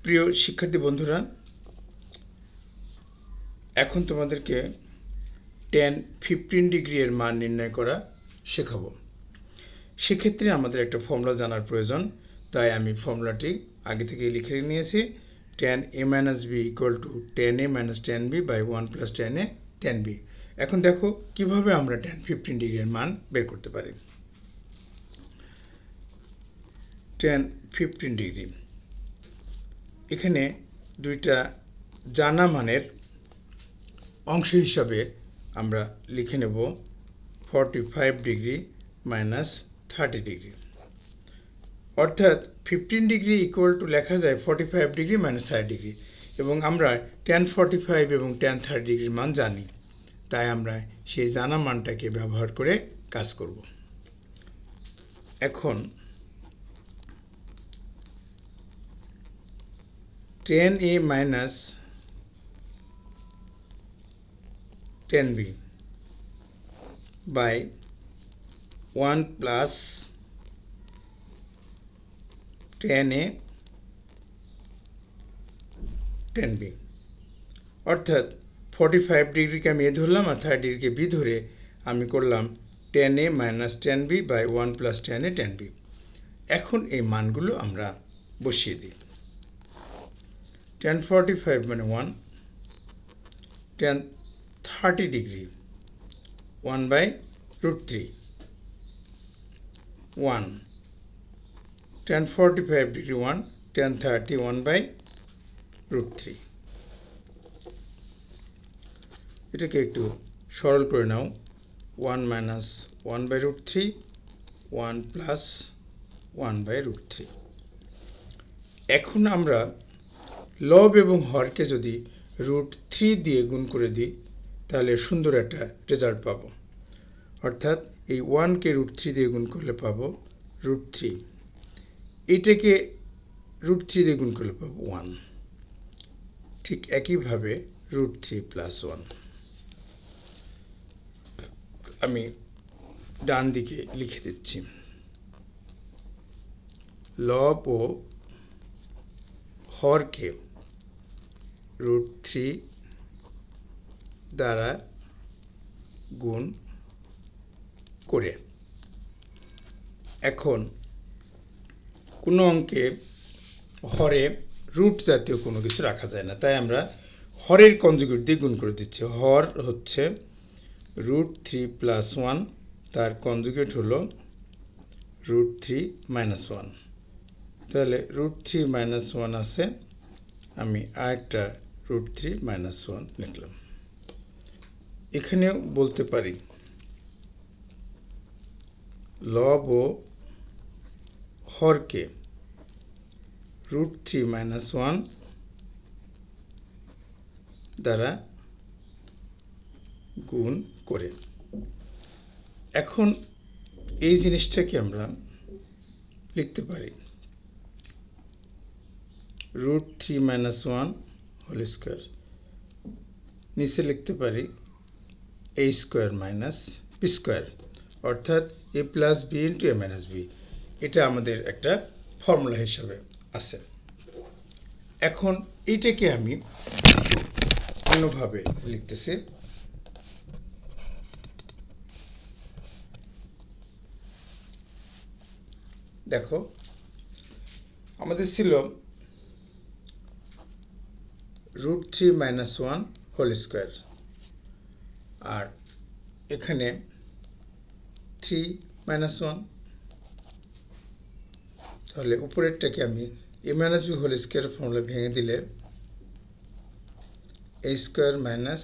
প্রিয় শিক্ষার্থী বন্ধুরা, এখন তোমাদেরকে tan 15 ডিগ্রি এর মান নির্ণয় করা শেখাবো। সেক্ষেত্রে আমাদের একটা ফর্মুলা জানার প্রয়োজন, তাই আমি ফর্মুলাটি আগে থেকে লিখে নিয়েছি। tan a minus b equal to tan a minus tan b by 1 plus tan a tan b। এখন দেখো কিভাবে আমরা tan 15 ডিগ্রি এর মান বের করতে পারি। tan 15 ডিগ্রি, এখানে দুইটা জানা মানের অংশ হিসাবে আমরা লিখে নেব 45 ডিগ্রি মাইনাস 30 ডিগ্রি, অর্থাৎ 15 ডিগ্রি ইকুয়াল টু লেখা যায় 45 ডিগ্রি মাইনাস 30 ডিগ্রি, এবং আমরা tan 45 এবং tan 30 ডিগ্রির মান জানি, তাই আমরা সেই জানা মানটাকে ব্যবহার করে কাজ করব। এখন tan a minus tan b by 1 plus tan a tan b, অর্থাৎ 45 ডিগ্রিকে আমি এ ধরলাম আর 30 ডিগ্রিকে বি ধরে আমি করলাম tan a minus tan b by 1 plus tan a tan b। এখন এই মানগুলো আমরা বসিয়ে দিই। tan 45 মানে 1, tan 30 degree 1 by root 3, 1, tan 45 degree 1, tan 30 1 by root 3। এটাকে একটু সরল করে নাও, 1 minus 1 by root 3, 1 plus 1 by root 3। এখন আমরা লব এবং হরকে যদি root 3 দিয়ে গুণ করে দিই তাহলে সুন্দর একটা রেজাল্ট পাবো, অর্থাৎ এই 1কে root 3 দিয়ে গুণ করলে পাবো root 3, এটাকে root 3 দিয়ে গুণ করলে পাবো 1, ঠিক একইভাবে root 3 plus 1। আমি ডান দিকে লিখে দিচ্ছি, লব ও হরকে root 3 দ্বারা গুণ করে। এখন কোনো অঙ্কে হরে রুট জাতীয় কোনো কিছু রাখা যায় না, তাই আমরা হরের কনজুগেট দিয়ে গুণ করে দিচ্ছি। হর হচ্ছে root 3 plus 1, তার কনজুগেট হলো root 3 minus 1, তাহলে root 3 minus 1 আছে, আমি আরেকটা root 3 minus 1 লিখলাম। এখানেও বলতে পারি লব ও হরকে root 3 minus 1 দ্বারা গুণ করে। এখন এই জিনিসটাকে আমরা লিখতে পারি root 3 minus 1 হোল স্কোয়ার, নিচে লিখতে পারি a square minus B square, অর্থাৎ a plus B into A minus B. এটা আমাদের একটা ফর্মুলা হিসাবে আছে। এখন এইটাকে আমি অন্যভাবে লিখতেছি। দেখো, আমাদের ছিল root 3 minus 1 হোল স্কোয়ার, আর এখানে 3 minus 1, তাহলে উপরেরটাকে আমি a minus b whole square formula ভেঙে দিলে a square minus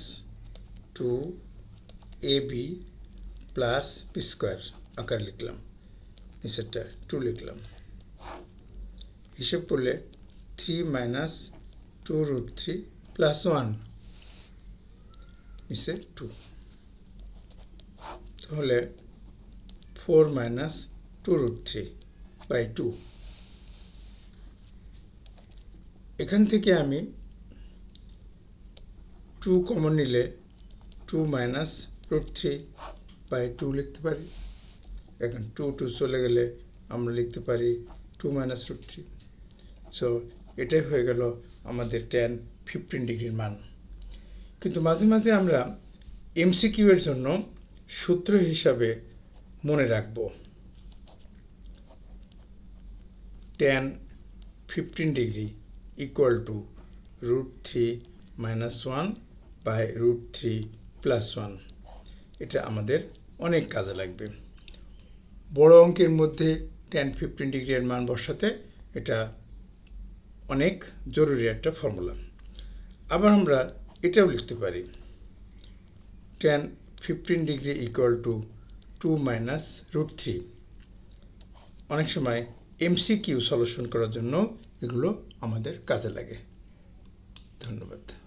2ab plus B square আকার লিখলাম, নিচেরটা 2 লিখলাম। হিসেব করলে 3 minus 2 root 3 plus 1, নিচে 2, তাহলে 4 minus 2 root 3 by 2। এখান থেকে আমি 2 কমন নিলে 2 minus root 3 by 2 লিখতে পারি। এখন 2 চলে গেলে আমরা লিখতে পারি 2 minus root 3। So এটাই হয়ে গেল আমাদের tan 15 ডিগ্রির মান। কিন্তু মাঝে মাঝে আমরা এমসিকিউ এর জন্য সূত্র হিসাবে মনে রাখব tan 15 degree equal to √3 - 1 by √3 + 1। এটা আমাদের অনেক কাজে লাগবে। বড় অঙ্কের মধ্যে tan 15 ডিগ্রি এর মান বসাতে এটা অনেক জরুরি একটা ফর্মুলা। আবার আমরা এটাও লিখতে পারি tan 15 ডিগ্রি ইকুয়াল টু 2 - √3। অনেক সময় এমসিকিউ সলিউশন করার জন্য এগুলো আমাদের কাজে লাগে। ধন্যবাদ।